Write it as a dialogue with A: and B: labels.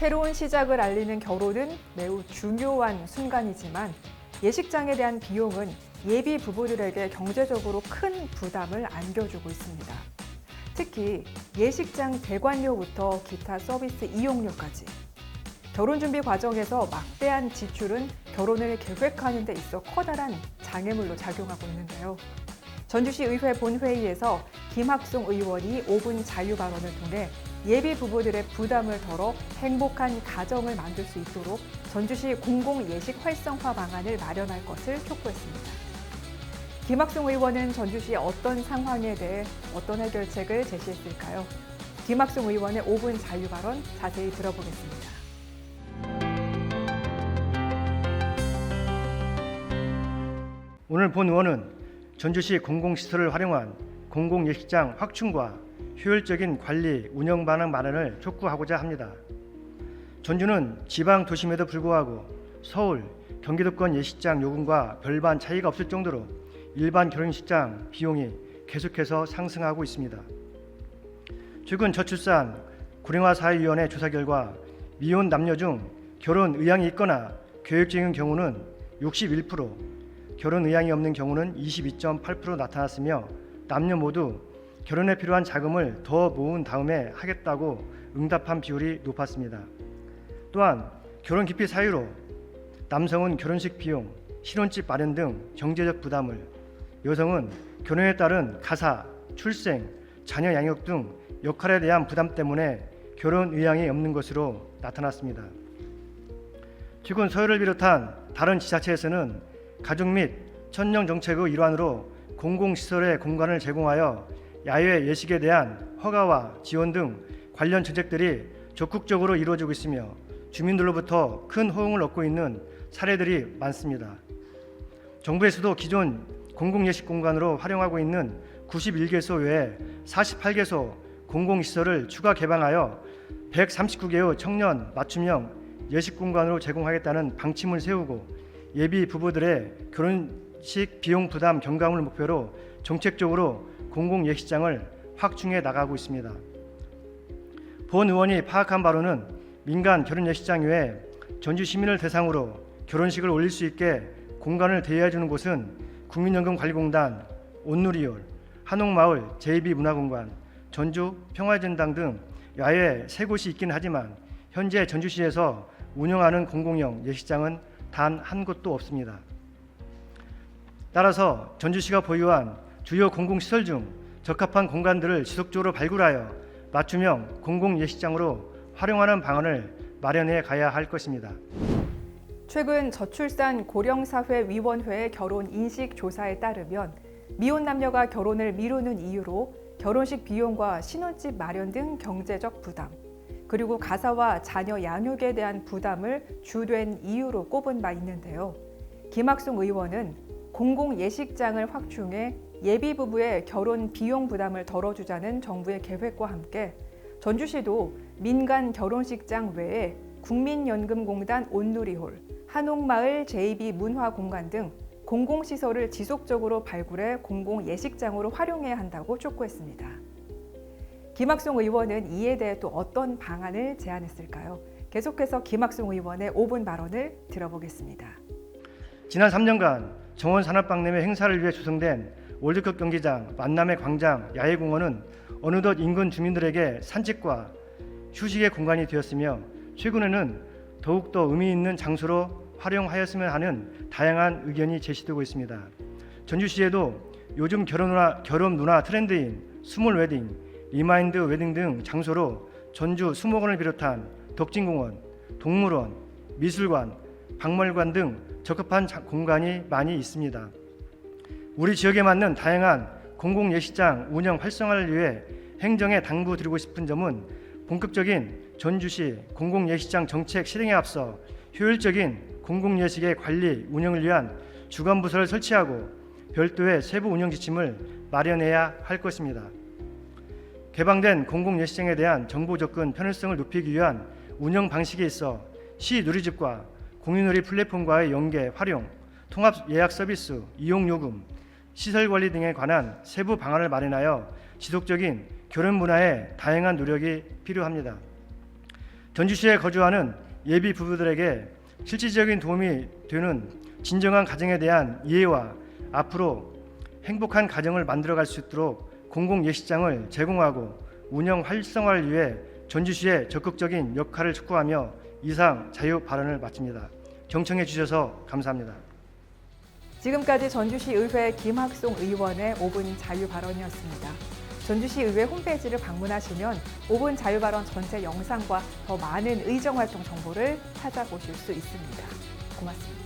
A: 새로운 시작을 알리는 결혼은 매우 중요한 순간이지만 예식장에 대한 비용은 예비 부부들에게 경제적으로 큰 부담을 안겨주고 있습니다. 특히 예식장 대관료부터 기타 서비스 이용료까지 결혼 준비 과정에서 막대한 지출은 결혼을 계획하는 데 있어 커다란 장애물로 작용하고 있는데요. 전주시 의회 본회의에서 김학송 의원이 5분 자유 발언을 통해 예비 부부들의 부담을 덜어 행복한 가정을 만들 수 있도록 전주시 공공예식 활성화 방안을 마련할 것을 촉구했습니다. 김학송 의원은 전주시의 어떤 상황에 대해 어떤 해결책을 제시했을까요? 김학송 의원의 5분 자유 발언 자세히 들어보겠습니다.
B: 오늘 본 의원은 전주시 공공시설을 활용한 공공예식장 확충과 효율적인 관리, 운영 방안 마련을 촉구하고자 합니다. 전주는 지방 도심에도 불구하고 서울, 경기도권 예식장 요금과 별반 차이가 없을 정도로 일반 결혼식장 비용이 계속해서 상승하고 있습니다. 최근 저출산 고령화사회위원회 조사 결과 미혼 남녀 중 결혼 의향이 있거나 계획 중인 경우는 61%, 결혼 의향이 없는 경우는 22.8% 나타났으며 남녀 모두 결혼에 필요한 자금을 더 모은 다음에 하겠다고 응답한 비율이 높았습니다. 또한 결혼 기피 사유로 남성은 결혼식 비용, 신혼집 마련 등 경제적 부담을, 여성은 결혼에 따른 가사, 출생, 자녀 양육 등 역할에 대한 부담 때문에 결혼 의향이 없는 것으로 나타났습니다. 최근 서울을 비롯한 다른 지자체에서는 가족 및 천년 정책의 일환으로 공공시설의 공간을 제공하여 야외 예식에 대한 허가와 지원 등 관련 정책들이 적극적으로 이루어지고 있으며 주민들로부터 큰 호응을 얻고 있는 사례들이 많습니다. 정부에서도 기존 공공예식 공간으로 활용하고 있는 91개소 외에 48개소 공공시설을 추가 개방하여 139개의 청년 맞춤형 예식 공간으로 제공하겠다는 방침을 세우고 예비 부부들의 결혼식 비용 부담 경감을 목표로 정책적으로 공공예식장을 확충해 나가고 있습니다. 본 의원이 파악한 바로는 민간 결혼예식장 외에 전주 시민을 대상으로 결혼식을 올릴 수 있게 공간을 대여해 주는 곳은 국민연금관리공단, 온누리홀, 한옥마을 제2B문화공간, 전주 평화전당 등 야외 3곳이 있긴 하지만 현재 전주시에서 운영하는 공공형 예식장은 단 한 곳도 없습니다. 따라서 전주시가 보유한 주요 공공시설 중 적합한 공간들을 지속적으로 발굴하여 맞춤형 공공예식장으로 활용하는 방안을 마련해 가야 할 것입니다.
A: 최근 저출산 고령사회위원회의 결혼 인식 조사에 따르면 미혼 남녀가 결혼을 미루는 이유로 결혼식 비용과 신혼집 마련 등 경제적 부담, 그리고 가사와 자녀 양육에 대한 부담을 주된 이유로 꼽은 바 있는데요. 김학송 의원은 공공예식장을 확충해 예비 부부의 결혼 비용 부담을 덜어주자는 정부의 계획과 함께 전주시도 민간 결혼식장 외에 국민연금공단 온누리홀, 한옥마을 제2B문화공간 등 공공시설을 지속적으로 발굴해 공공예식장으로 활용해야 한다고 촉구했습니다. 김학송 의원은 이에 대해 또 어떤 방안을 제안했을까요? 계속해서 김학송 의원의 5분 발언을 들어보겠습니다.
B: 지난 3년간 정원산업박람회 행사를 위해 조성된 월드컵 경기장, 만남의 광장, 야외공원은 어느덧 인근 주민들에게 산책과 휴식의 공간이 되었으며 최근에는 더욱더 의미 있는 장소로 활용하였으면 하는 다양한 의견이 제시되고 있습니다. 전주시에도 요즘 결혼 문화 트렌드인 스몰 웨딩, 리마인드 웨딩 등 장소로 전주 수목원을 비롯한 덕진공원, 동물원, 미술관, 박물관 등 적합한 공간이 많이 있습니다. 우리 지역에 맞는 다양한 공공예식장 운영 활성화를 위해 행정에 당부드리고 싶은 점은 본격적인 전주시 공공예식장 정책 실행에 앞서 효율적인 공공예식의 관리, 운영을 위한 주관부서를 설치하고 별도의 세부 운영 지침을 마련해야 할 것입니다. 개방된 공공예식장에 대한 정보 접근 편의성을 높이기 위한 운영 방식에 있어 시 누리집과 공유누리 플랫폼과의 연계, 활용, 통합 예약 서비스, 이용 요금, 시설 관리 등에 관한 세부 방안을 마련하여 지속적인 결혼 문화의 다양한 노력이 필요합니다. 전주시에 거주하는 예비 부부들에게 실질적인 도움이 되는 진정한 가정에 대한 이해와 앞으로 행복한 가정을 만들어갈 수 있도록 공공예식장을 제공하고 운영 활성화를 위해 전주시의 적극적인 역할을 촉구하며 이상 자유 발언을 마칩니다. 경청해 주셔서 감사합니다.
A: 지금까지 전주시 의회 김학송 의원의 5분 자유 발언이었습니다. 전주시 의회 홈페이지를 방문하시면 5분 자유 발언 전체 영상과 더 많은 의정 활동 정보를 찾아보실 수 있습니다. 고맙습니다.